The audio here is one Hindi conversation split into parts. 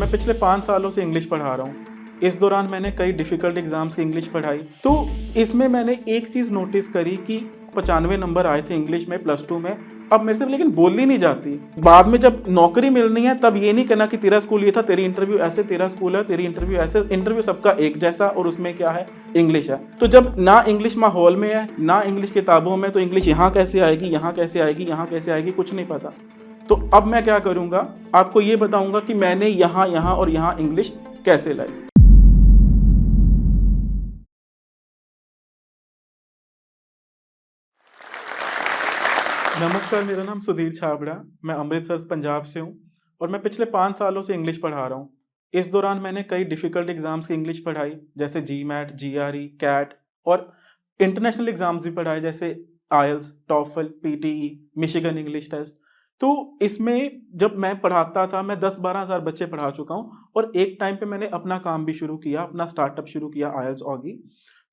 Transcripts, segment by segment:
मैं पिछले 5 सालों से इंग्लिश पढ़ा रहा हूँ। इस दौरान मैंने कई डिफ़िकल्ट एग्ज़ाम्स की इंग्लिश पढ़ाई। तो इसमें मैंने एक चीज़ नोटिस करी कि 95 नंबर आए थे इंग्लिश में +2 में। अब मेरे से लेकिन बोली नहीं जाती। बाद में जब नौकरी मिलनी है तब ये नहीं कहना कि तेरा स्कूल ये था, तेरी इंटरव्यू ऐसे, तेरा स्कूल है, तेरी इंटरव्यू ऐसे। इंटरव्यू सबका एक जैसा और उसमें क्या है, इंग्लिश है। तो जब ना इंग्लिश माहौल में है, ना इंग्लिश किताबों में, तो इंग्लिश यहाँ कैसे आएगी, यहाँ कैसे आएगी, यहाँ कैसे आएगी, कुछ नहीं पता। तो अब मैं क्या करूँगा, आपको ये बताऊँगा कि मैंने यहाँ, यहाँ और यहाँ इंग्लिश कैसे लाई। नमस्कार, मेरा नाम सुधीर छाबड़ा, मैं अमृतसर पंजाब से हूँ और मैं पिछले 5 सालों से इंग्लिश पढ़ा रहा हूँ। इस दौरान मैंने कई डिफ़िकल्ट एग्ज़ाम्स की इंग्लिश पढ़ाई, जैसे जीमैट, जीआरई, कैट और इंटरनेशनल एग्ज़ाम्स भी पढ़ाए जैसे IELTS, TOEFL, PTE, Michigan English test. तो इसमें जब मैं पढ़ाता था, मैं 10-12 हज़ार बच्चे पढ़ा चुका हूँ और एक टाइम पे मैंने अपना काम भी शुरू किया, अपना स्टार्टअप शुरू किया आईएलटीएस ऑगी।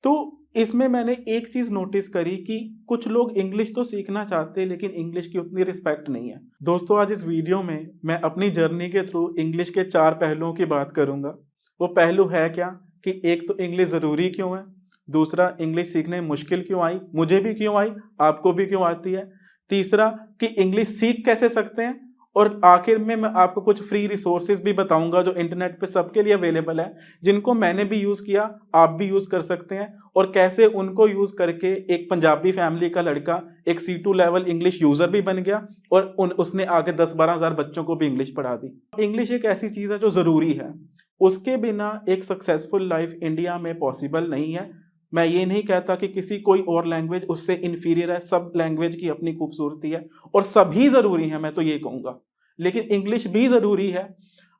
तो इसमें मैंने एक चीज़ नोटिस करी कि कुछ लोग इंग्लिश तो सीखना चाहते हैं लेकिन इंग्लिश की उतनी रिस्पेक्ट नहीं है। दोस्तों, आज इस वीडियो में मैं अपनी जर्नी के थ्रू इंग्लिश के 4 पहलुओं की बात करूँगा। वो पहलू है क्या कि एक तो इंग्लिश ज़रूरी क्यों है? दूसरा, इंग्लिश सीखने में मुश्किल क्यों आई? मुझे भी क्यों आई? आपको भी क्यों आती है? तीसरा, कि इंग्लिश सीख कैसे सकते हैं? और आखिर में मैं आपको कुछ फ्री रिसोर्सेज भी बताऊंगा जो इंटरनेट पे सबके लिए अवेलेबल है, जिनको मैंने भी यूज़ किया, आप भी यूज़ कर सकते हैं और कैसे उनको यूज़ करके एक पंजाबी फैमिली का लड़का एक C2 लेवल इंग्लिश यूज़र भी बन गया और उसने आगे 10-12 हज़ार बच्चों को भी इंग्लिश पढ़ा दी। इंग्लिश एक ऐसी चीज़ है जो ज़रूरी है, उसके बिना एक सक्सेसफुल लाइफ इंडिया में पॉसिबल नहीं है। मैं ये नहीं कहता कि किसी कोई और लैंग्वेज उससे इन्फीरियर है, सब लैंग्वेज की अपनी खूबसूरती है और सभी ज़रूरी हैं, मैं तो ये कहूँगा। लेकिन इंग्लिश भी ज़रूरी है।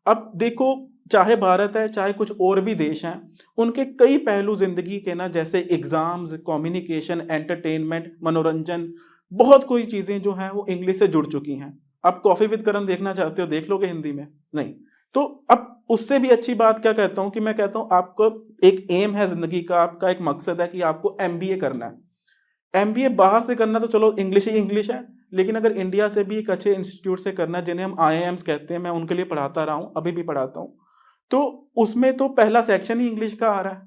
अब देखो, चाहे भारत है, चाहे कुछ और भी देश हैं, उनके कई पहलू ज़िंदगी के ना, जैसे एग्ज़ाम्स, कम्युनिकेशन, एंटरटेनमेंट, मनोरंजन, बहुत कोई चीज़ें जो हैं वो इंग्लिश से जुड़ चुकी हैं। आप कॉफ़ी विद करण देखना चाहते हो, देख लोगे हिंदी में? नहीं। तो अब उससे भी अच्छी बात क्या कहता हूँ कि मैं कहता हूँ आपको एक एम है ज़िंदगी का, आपका एक मकसद है कि आपको एमबीए करना है। एमबीए बाहर से करना तो चलो इंग्लिश ही इंग्लिश है, लेकिन अगर इंडिया से भी एक अच्छे इंस्टीट्यूट से करना है, जिन्हें हम आईआईएम्स कहते हैं, मैं उनके लिए पढ़ाता रहा हूँ, अभी भी पढ़ाता हूँ, तो उसमें तो पहला सेक्शन ही इंग्लिश का आ रहा है।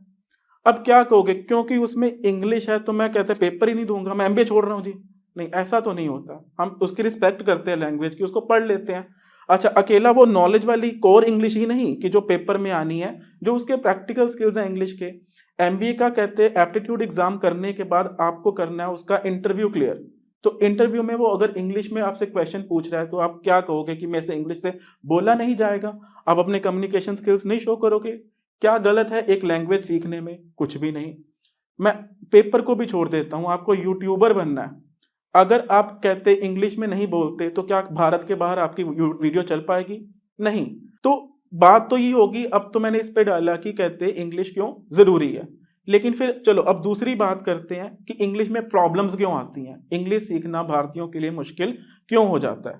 अब क्या कहोगे, क्योंकि उसमें इंग्लिश है तो मैं कहते पेपर ही नहीं दूंगा, मैं एमबीए छोड़ रहा हूँ जी? नहीं, ऐसा तो नहीं होता। हम उसकी रिस्पेक्ट करते हैं लैंग्वेज की, उसको पढ़ लेते हैं। अच्छा, अकेला वो नॉलेज वाली कोर इंग्लिश ही नहीं कि जो पेपर में आनी है, जो उसके प्रैक्टिकल स्किल्स हैं इंग्लिश के। एमबीए का कहते हैं एप्टीट्यूड एग्जाम करने के बाद आपको करना है उसका इंटरव्यू क्लियर। तो इंटरव्यू में वो अगर इंग्लिश में आपसे क्वेश्चन पूछ रहा है तो आप क्या कहोगे कि मेरे से इंग्लिश से बोला नहीं जाएगा, आप अपने कम्युनिकेशन स्किल्स नहीं शो करोगे। क्या गलत है एक लैंग्वेज सीखने में? कुछ भी नहीं। मैं पेपर को भी छोड़ देता हूँ, आपको यूट्यूबर बनना है, अगर आप कहते इंग्लिश में नहीं बोलते तो क्या भारत के बाहर आपकी वीडियो चल पाएगी? नहीं। तो बात तो ये होगी, अब तो मैंने इस पे डाला कि कहते इंग्लिश क्यों ज़रूरी है। लेकिन फिर चलो अब दूसरी बात करते हैं कि इंग्लिश में प्रॉब्लम्स क्यों आती हैं? इंग्लिश सीखना भारतीयों के लिए मुश्किल क्यों हो जाता है?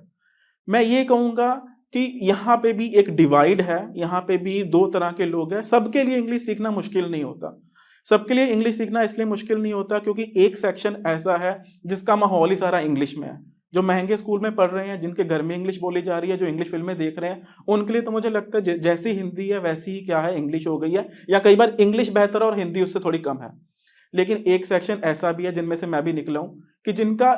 मैं ये कहूँगा कि यहाँ पे भी एक डिवाइड है, यहाँ पे भी 2 तरह के लोग हैं। सबके लिए इंग्लिश सीखना मुश्किल नहीं होता। सबके लिए इंग्लिश सीखना इसलिए मुश्किल नहीं होता क्योंकि एक सेक्शन ऐसा है जिसका माहौल ही सारा इंग्लिश में है। जो महँगे स्कूल में पढ़ रहे हैं, जिनके घर में इंग्लिश बोली जा रही है, जो इंग्लिश फ़िल्में देख रहे हैं, उनके लिए तो मुझे लगता है जैसी हिंदी है वैसी ही क्या है, इंग्लिश हो गई है, या कई बार इंग्लिश बेहतर है और हिंदी उससे थोड़ी कम है। लेकिन एक सेक्शन ऐसा भी है, जिनमें से मैं भी निकला हूँ, कि जिनका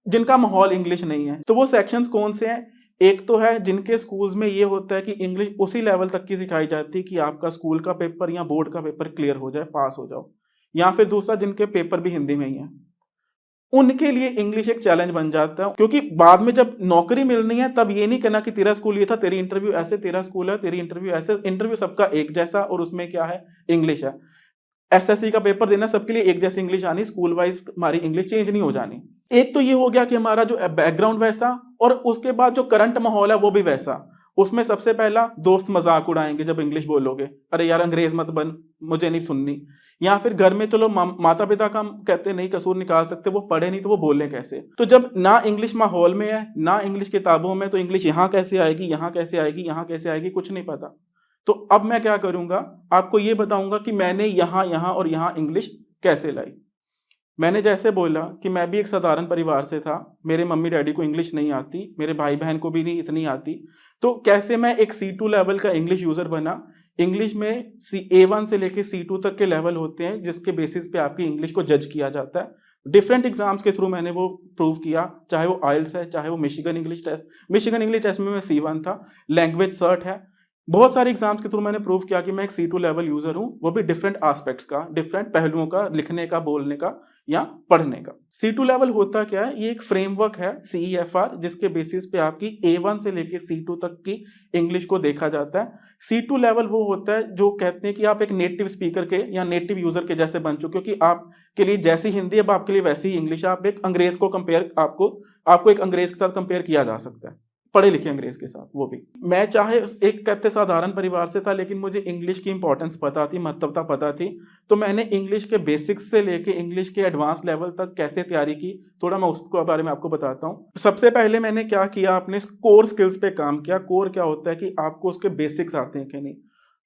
जिनका माहौल इंग्लिश नहीं है। तो वो सेक्शंस कौन से हैं? एक तो है जिनके स्कूल्स में ये होता है कि इंग्लिश उसी लेवल तक की सिखाई जाती है कि आपका स्कूल का पेपर या बोर्ड का पेपर क्लियर हो जाए, पास हो जाओ। या फिर दूसरा, जिनके पेपर भी हिंदी में ही हैं। उनके लिए इंग्लिश एक चैलेंज बन जाता है, क्योंकि बाद में जब नौकरी मिलनी है तब ये नहीं कहना कि तेरा स्कूल ये था, तेरी इंटरव्यू ऐसे, तेरा स्कूल है, तेरी इंटरव्यू ऐसे। इंटरव्यू सबका एक जैसा और उसमें क्या है, इंग्लिश है। एसएससी का पेपर देना सबके लिए एक जैसी इंग्लिश आनी, स्कूल वाइज हमारी इंग्लिश चेंज नहीं हो जानी। एक तो ये हो गया कि हमारा जो बैकग्राउंड वैसा, और उसके बाद जो करंट माहौल है वो भी वैसा। उसमें सबसे पहला, दोस्त मजाक उड़ाएंगे जब इंग्लिश बोलोगे, अरे यार अंग्रेज मत बन, मुझे नहीं सुननी। या फिर घर में चलो माता पिता का हम कहते नहीं कसूर निकाल सकते, वो पढ़े नहीं तो वो बोलें कैसे? तो जब ना इंग्लिश माहौल में है, ना इंग्लिश किताबों में, तो इंग्लिश यहाँ कैसे आएगी, यहाँ कैसे आएगी, यहाँ कैसे आएगी, कुछ नहीं पता। तो अब मैं क्या करूंगा, आपको ये बताऊंगा कि मैंने यहाँ, यहाँ और यहाँ इंग्लिश कैसे लाई। मैंने जैसे बोला कि मैं भी एक साधारण परिवार से था, मेरे मम्मी-डैडी को इंग्लिश नहीं आती, मेरे भाई-बहन को भी नहीं इतनी आती, तो कैसे मैं एक C2 लेवल का इंग्लिश यूज़र बना। इंग्लिश में A1 से लेके C2 तक के लेवल होते हैं, जिसके बेसिस पे आपकी इंग्लिश को जज किया जाता है। डिफरेंट एग्ज़ाम्स के थ्रू मैंने वो प्रूव किया, चाहे वो आइल्स है, चाहे वो मिशिगन इंग्लिश टेस्ट में मैं C1 था, लैंग्वेज सर्ट है। बहुत सारे एग्ज़ाम्स के थ्रू मैंने प्रूव किया कि मैं एक C2 लेवल यूज़र हूँ, वो भी डिफरेंट एस्पेक्ट्स का, डिफरेंट पहलुओं का, लिखने का, बोलने का या पढ़ने का। C2 लेवल होता क्या है? ये एक फ्रेमवर्क है CEFR, जिसके बेसिस पे आपकी A1 से लेके C2 तक की इंग्लिश को देखा जाता है। C2 लेवल वो होता है जो कहते हैं कि आप एक नेटिव स्पीकर के या नेटिव यूज़र के जैसे बन चुके हो, कि आपके लिए जैसी हिंदी अब आपके लिए वैसी ही इंग्लिश है। आप एक अंग्रेज़ को कंपेयर आपको एक अंग्रेज़ के साथ कंपेयर किया जा सकता है, पढ़े लिखे अंग्रेज के साथ, वो भी। मैं चाहे एक कहते साधारण परिवार से था, लेकिन मुझे इंग्लिश की इंपॉर्टेंस पता थी, महत्वता पता थी, तो मैंने इंग्लिश के बेसिक्स से लेके इंग्लिश के एडवांस लेवल तक कैसे तैयारी की, थोड़ा मैं उसके बारे में आपको बताता हूँ। सबसे पहले मैंने क्या किया, अपने कोर स्किल्स पे काम किया। कोर क्या होता है कि आपको उसके बेसिक्स आते हैं कि नहीं।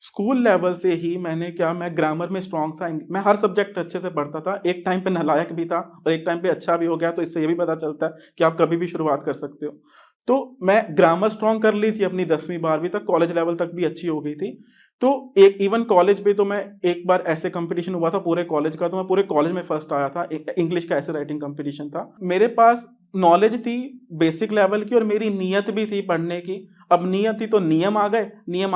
स्कूल लेवल से ही मैं ग्रामर में स्ट्रांग था, मैं हर सब्जेक्ट अच्छे से पढ़ता था। एक टाइम पे नालायक भी था और एक टाइम पे अच्छा भी हो गया, तो इससे ये भी पता चलता है कि आप कभी भी शुरुआत कर सकते हो। तो मैं ग्रामर स्ट्रॉन्ग कर ली थी अपनी 10वीं 12वीं तक, कॉलेज लेवल तक भी अच्छी हो गई थी। तो एक इवन कॉलेज में तो मैं एक बार ऐसे कंपटीशन हुआ था पूरे कॉलेज का, तो मैं पूरे कॉलेज में फर्स्ट आया था। इंग्लिश का ऐसे राइटिंग कंपटीशन था। मेरे पास नॉलेज थी बेसिक लेवल की और मेरी नीयत भी थी पढ़ने की। अब नीयत थी तो नियम आ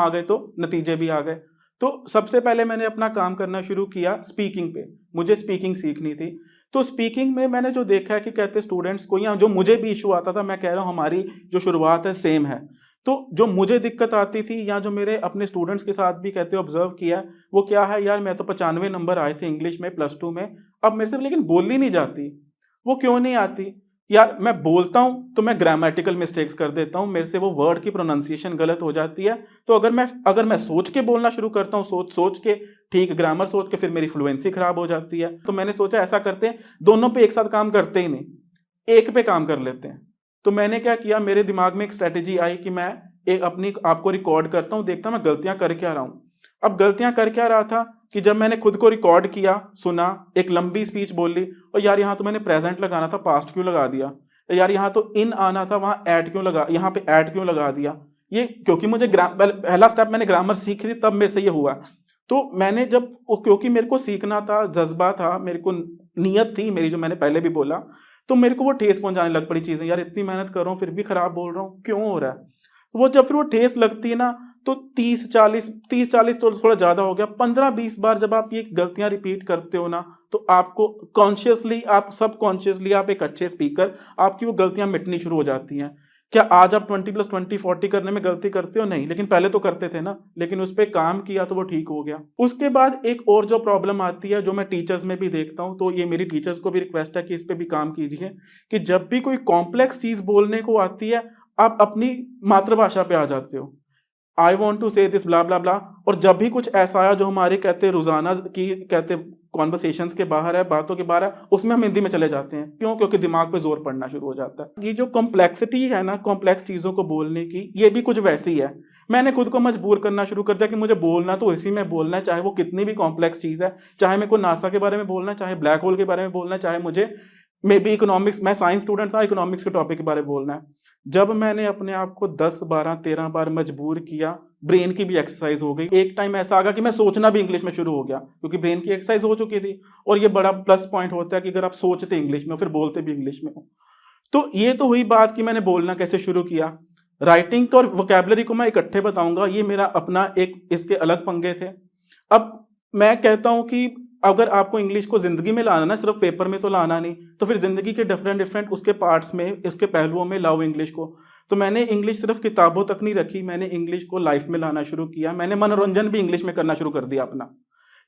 गए तो नतीजे भी आ गए। तो सबसे पहले मैंने अपना काम करना शुरू किया स्पीकिंग पे। मुझे स्पीकिंग सीखनी थी। तो स्पीकिंग में मैंने जो देखा है कि कहते स्टूडेंट्स को, या जो मुझे भी इशू आता था, मैं कह रहा हूँ हमारी जो शुरुआत है सेम है। तो जो मुझे दिक्कत आती थी या जो मेरे अपने स्टूडेंट्स के साथ भी कहते ऑब्जर्व किया, वो क्या है, यार मैं तो 95 नंबर आए थे इंग्लिश में प्लस टू में, अब मेरे से लेकिन बोली नहीं जाती। वो क्यों नहीं आती? यार मैं बोलता हूँ तो मैं ग्रामेटिकल मिस्टेक्स कर देता हूँ, मेरे से वो वर्ड की प्रोनाउंसिएशन गलत हो जाती है। तो अगर मैं सोच के बोलना शुरू करता हूँ, सोच सोच के, ठीक ग्रामर सोच के, फिर मेरी फ्लुएंसी खराब हो जाती है। तो मैंने सोचा ऐसा करते हैं, दोनों पे एक साथ काम करते ही नहीं, एक पे काम कर लेते हैं। तो मैंने क्या किया, मेरे दिमाग में एक स्ट्रेटेजी आई कि मैं एक अपनी आपको रिकॉर्ड करता हूँ, देखता हूँ मैं गलतियां कर क्या रहा हूँ। अब गलतियां कर क्या रहा था कि जब मैंने खुद को रिकॉर्ड किया, सुना, एक लंबी स्पीच बोली, और यार यहाँ तो मैंने प्रेजेंट लगाना था, पास्ट क्यों लगा दिया, यार यहाँ तो इन आना था, वहां ऐड क्यों लगा, यहाँ पे ऐड क्यों लगा दिया। ये क्योंकि मुझे पहला स्टेप मैंने ग्रामर सीखी थी, तब मेरे से ये हुआ। तो मैंने जब क्योंकि मेरे को सीखना था, जज्बा था, मेरे को नीयत थी मेरी, जो मैंने पहले भी बोला, तो मेरे को वो ठेस पहुंचाने लग पड़ी चीजें। यार इतनी मेहनत कर रहा हूँ फिर भी खराब बोल रहा हूँ, क्यों हो रहा है। तो वो जब फिर वो ठेस लगती है ना, तो 30-40 तो थोड़ा ज़्यादा हो गया, 15-20 बार जब आप ये गलतियां रिपीट करते हो ना, तो आपको कॉन्शियसली, आप सब कॉन्शियसली, आप एक अच्छे स्पीकर, आपकी वो गलतियां मिटनी शुरू हो जाती हैं। क्या आज आप 20+20 40 करने में गलती करते हो? नहीं, लेकिन पहले तो करते थे ना। लेकिन उस पर काम किया तो वो ठीक हो गया। उसके बाद एक और जो प्रॉब्लम आती है, जो मैं टीचर्स में भी देखता हूँ, तो ये मेरी टीचर्स को भी रिक्वेस्ट है कि इस पर भी काम कीजिए, कि जब भी कोई कॉम्प्लेक्स चीज़ बोलने को आती है, आप अपनी मातृभाषा पे आ जाते हो। आई वॉन्ट टू से दिस ब्ला ब्ला ब्ला, और जब भी कुछ ऐसा आया जो हमारे कहते रोजाना की कहते कॉन्वर्सेशंस के बाहर है, बातों के बाहर है, उसमें हम हिंदी में चले जाते हैं। क्यों? क्योंकि दिमाग पे जोर पड़ना शुरू हो जाता है। ये जो कॉम्प्लेक्सिटी है ना, कॉम्प्लेक्स चीज़ों को बोलने की, ये भी कुछ वैसी है। मैंने खुद को मजबूर करना शुरू कर दिया कि मुझे बोलना तो इसी में बोलना है, चाहे वो कितनी भी कॉम्प्लेक्स चीज़ है। चाहे मेरे को नासा के बारे में बोलना है, चाहे ब्लैक होल के बारे में बोलना है, चाहे मुझे मे बी इकोनॉमिक्स, मैं साइंस स्टूडेंट था, इकोनॉमिक्स के टॉपिक के बारे में बोलना है। जब मैंने अपने आप को 10 12 13 बार मजबूर किया, ब्रेन की भी एक्सरसाइज हो गई। एक टाइम ऐसा आ गया कि मैं सोचना भी इंग्लिश में शुरू हो गया, क्योंकि ब्रेन की एक्सरसाइज हो चुकी थी। और ये बड़ा प्लस पॉइंट होता है कि अगर आप सोचते इंग्लिश में फिर बोलते भी इंग्लिश में हो। तो ये तो हुई बात कि मैंने बोलना कैसे शुरू किया। राइटिंग और वोकैबुलरी को मैं इकट्ठे बताऊंगा, ये मेरा अपना एक इसके अलग पंगे थे। अब मैं कहता हूं कि अगर आपको इंग्लिश को जिंदगी में लाना ना, सिर्फ पेपर में तो लाना नहीं, तो फिर जिंदगी के डिफरेंट डिफरेंट उसके पार्ट्स में, इसके पहलुओं में लाओ इंग्लिश को। तो मैंने इंग्लिश सिर्फ किताबों तक नहीं रखी, मैंने इंग्लिश को लाइफ में लाना शुरू किया। मैंने मनोरंजन भी इंग्लिश में करना शुरू कर दिया अपना।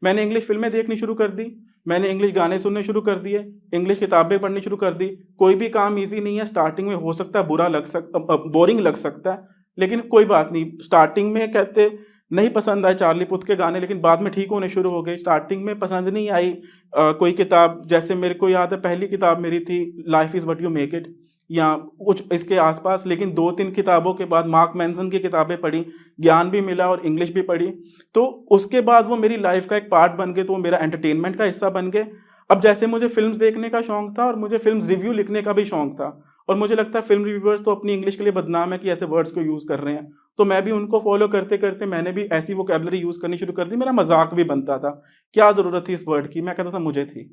मैंने इंग्लिश फिल्में देखनी शुरू कर दी, मैंने इंग्लिश गाने सुनने शुरू कर दिए, इंग्लिश किताबें पढ़नी शुरू कर दी। कोई भी काम इजी नहीं है। स्टार्टिंग में हो सकता है बुरा लग सकता, बोरिंग लग सकता है, लेकिन कोई बात नहीं। स्टार्टिंग में कहते नहीं पसंद आए चार्ली पुथ के गाने, लेकिन बाद में ठीक होने शुरू हो गए। स्टार्टिंग में पसंद नहीं आई कोई किताब, जैसे मेरे को याद है पहली किताब मेरी थी life is what you make it, या कुछ इसके आसपास। लेकिन 2-3 किताबों के बाद मार्क मैनसन की किताबें पढ़ी, ज्ञान भी मिला और इंग्लिश भी पढ़ी, तो उसके बाद वो मेरी लाइफ का एक पार्ट बन गए, तो वो मेरा एंटरटेनमेंट का हिस्सा बन गए। अब जैसे मुझे फ़िल्म्स देखने का शौक था और मुझे फ़िल्म्स रिव्यू लिखने का भी शौक था, और मुझे लगता है फ़िल्म रिव्यूअर्स तो अपनी इंग्लिश के लिए बदनाम है कि ऐसे वर्ड्स को यूज़ कर रहे हैं। तो मैं भी उनको फ़ॉलो करते-करते मैंने भी ऐसी वोकैब्युलरी यूज़ करनी शुरू कर दी। मेरा मज़ाक भी बनता था, क्या ज़रूरत थी इस वर्ड की? मैं कहता था मुझे थी,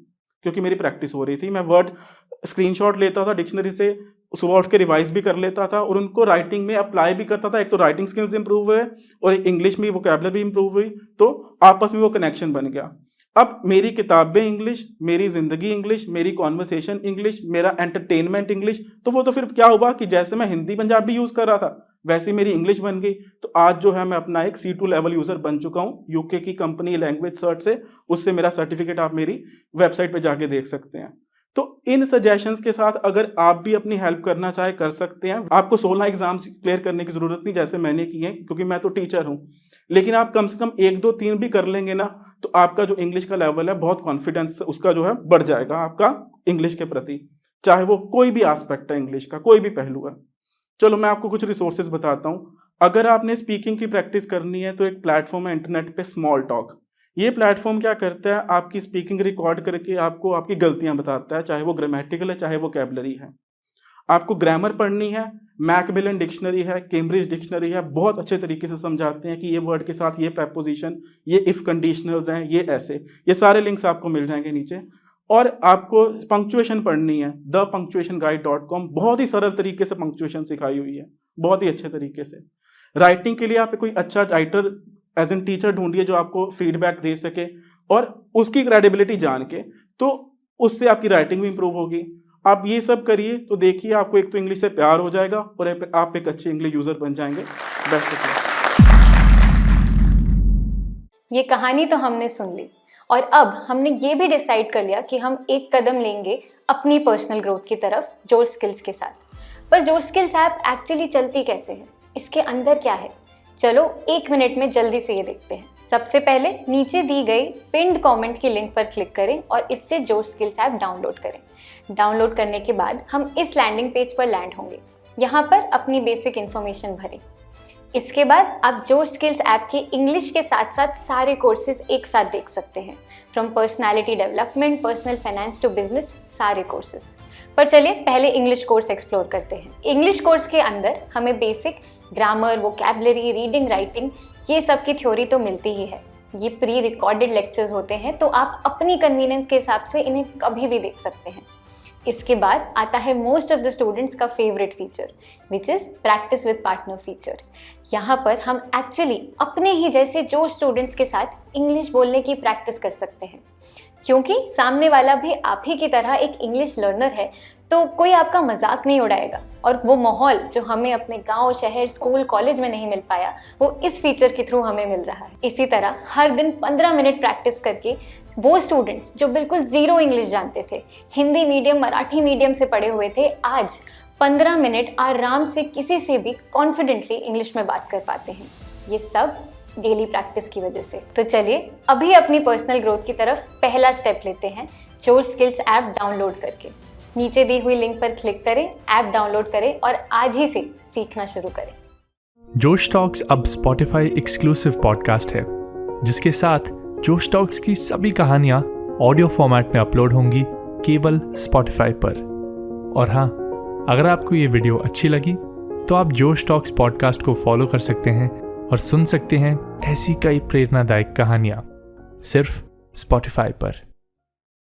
क्योंकि मेरी प्रैक्टिस हो रही थी। मैं वर्ड स्क्रीनशॉट लेता था डिक्शनरी से, सुबह उठ के रिवाइज़ भी कर लेता था और उनको राइटिंग में अप्लाई भी करता था। एक तो राइटिंग स्किल्स इम्प्रूव हुए और इंग्लिश में वोकैब्युलरी इम्प्रूव हुई, तो आपस में वो कनेक्शन बन गया। अब मेरी किताबें इंग्लिश, मेरी ज़िंदगी इंग्लिश, मेरी कॉन्वर्सेशन इंग्लिश, मेरा एंटरटेनमेंट इंग्लिश, तो वो तो फिर क्या हुआ कि जैसे मैं हिंदी पंजाबी यूज़ कर रहा था, वैसे ही मेरी इंग्लिश बन गई। तो आज जो है मैं अपना एक C2 लेवल यूज़र बन चुका हूँ, यूके की कंपनी लैंग्वेज सर्च से। उससे मेरा सर्टिफिकेट आप मेरी वेबसाइट पे जाके देख सकते हैं। तो इन सजेशंस के साथ अगर आप भी अपनी हेल्प करना चाहे कर सकते हैं। आपको 16 एग्ज़ाम्स क्लियर करने की ज़रूरत नहीं जैसे मैंने किए हैं, क्योंकि मैं तो टीचर हूँ। लेकिन आप कम से कम 1, 2, 3 भी कर लेंगे ना, तो आपका जो इंग्लिश का लेवल है बहुत कॉन्फिडेंस उसका जो है बढ़ जाएगा आपका इंग्लिश के प्रति। चाहे वो कोई भी एस्पेक्ट है इंग्लिश का, कोई भी पहलू है। चलो मैं आपको कुछ रिसोर्सेज़ बताता हूँ। अगर आपने स्पीकिंग की प्रैक्टिस करनी है तो एक प्लेटफ़ॉर्म है इंटरनेट पे स्मॉल टॉक। ये प्लेटफ़ॉर्म क्या करता है, आपकी स्पीकिंग रिकॉर्ड करके आपको आपकी गलतियाँ बताता है, चाहे वो ग्रामेटिकल है, चाहे वोकैब्युलरी है। आपको ग्रामर पढ़नी है, मैकमिलन डिक्शनरी है, कैम्ब्रिज डिक्शनरी है, बहुत अच्छे तरीके से समझाते हैं कि ये वर्ड के साथ ये प्रीपोज़िशन, ये इफ़ कंडीशनल्स हैं, ये ऐसे। ये सारे लिंक्स आपको मिल जाएँगे नीचे। और आपको पंक्चुएशन पढ़नी है, thepunctuationguide.com, बहुत ही सरल तरीके से पंक्चुएशन सिखाई हुई है, बहुत ही अच्छे तरीके से। राइटिंग के लिए आप कोई अच्छा राइटर एज़ एन टीचर ढूँढिए जो आपको फीडबैक दे सके और उसकी क्रेडिबिलिटी जान के, तो उससे आपकी राइटिंग भी इम्प्रूव होगी। आप ये सब करिए तो देखिए आपको एक तो इंग्लिश से प्यार हो जाएगा और आप एक अच्छे इंग्लिश यूज़र बन जाएंगे। Best of luck. ये कहानी तो हमने सुन ली और अब हमने ये भी डिसाइड कर लिया कि हम एक कदम लेंगे अपनी पर्सनल ग्रोथ की तरफ जोश स्किल्स के साथ। पर जोश स्किल्स ऐप एक्चुअली चलती कैसे है, इसके अंदर क्या है, चलो 1 मिनट में जल्दी से ये देखते हैं। सबसे पहले नीचे दी गई पिन्ड कमेंट की लिंक पर क्लिक करें और इससे जोश स्किल्स ऐप डाउनलोड करें। डाउनलोड करने के बाद हम इस लैंडिंग पेज पर लैंड होंगे। यहाँ पर अपनी बेसिक इन्फॉर्मेशन भरें। इसके बाद आप जोश स्किल्स ऐप के इंग्लिश के साथ साथ सारे कोर्सेज एक साथ देख सकते हैं, from personality development, personal finance to business, सारे कोर्सेज। पर चलिए पहले इंग्लिश कोर्स एक्सप्लोर करते हैं। इंग्लिश कोर्स के अंदर हमें basic grammar, vocabulary, reading, writing, ये सब की थ्योरी तो मिलती ही है। ये प्री रिकॉर्डेड लेक्चर्स होते हैं, तो आप अपनी कन्वीनियंस के हिसाब से इन्हें कभी भी देख सकते हैं। इसके बाद आता है मोस्ट ऑफ द स्टूडेंट्स का favourite feature, which is practice with partner feature. यहाँ पर हम एक्चुअली अपने ही जैसे जो स्टूडेंट्स के साथ इंग्लिश बोलने की प्रैक्टिस कर सकते हैं, क्योंकि सामने वाला भी आप ही की तरह एक इंग्लिश लर्नर है, तो कोई आपका मजाक नहीं उड़ाएगा। और वो माहौल जो हमें अपने गांव, शहर, स्कूल, कॉलेज में नहीं मिल पाया, वो इस फीचर के थ्रू हमें मिल रहा है। इसी तरह हर दिन 15 मिनट प्रैक्टिस करके वो स्टूडेंट्स जो बिल्कुल ज़ीरो इंग्लिश जानते थे, हिंदी मीडियम, मराठी मीडियम से पढ़े हुए थे, आज 15 मिनट आराम से किसी से भी कॉन्फिडेंटली इंग्लिश में बात कर पाते हैं। ये सब डेली प्रैक्टिस की वजह से। तो चलिए अभी अपनी पर्सनल ग्रोथ की तरफ पहला स्टेप लेते हैं, जोश स्किल्स ऐप डाउनलोड करके। नीचे दी हुई लिंक पर क्लिक करें, ऐप डाउनलोड करें और आज ही से सीखना शुरू करें। जोश टॉक्स अब स्पॉटिफाई एक्सक्लूसिव पॉडकास्ट है, जिसके साथ जोश टॉक्स की सभी कहानियाँ ऑडियो फॉर्मेट में अपलोड होंगी केवल स्पॉटिफाई पर। और हाँ, अगर आपको ये वीडियो अच्छी लगी तो आप जोश टॉक्स पॉडकास्ट को फॉलो कर सकते हैं और सुन सकते हैं ऐसी कई प्रेरणादायक कहानियाँ सिर्फ स्पॉटिफाई पर।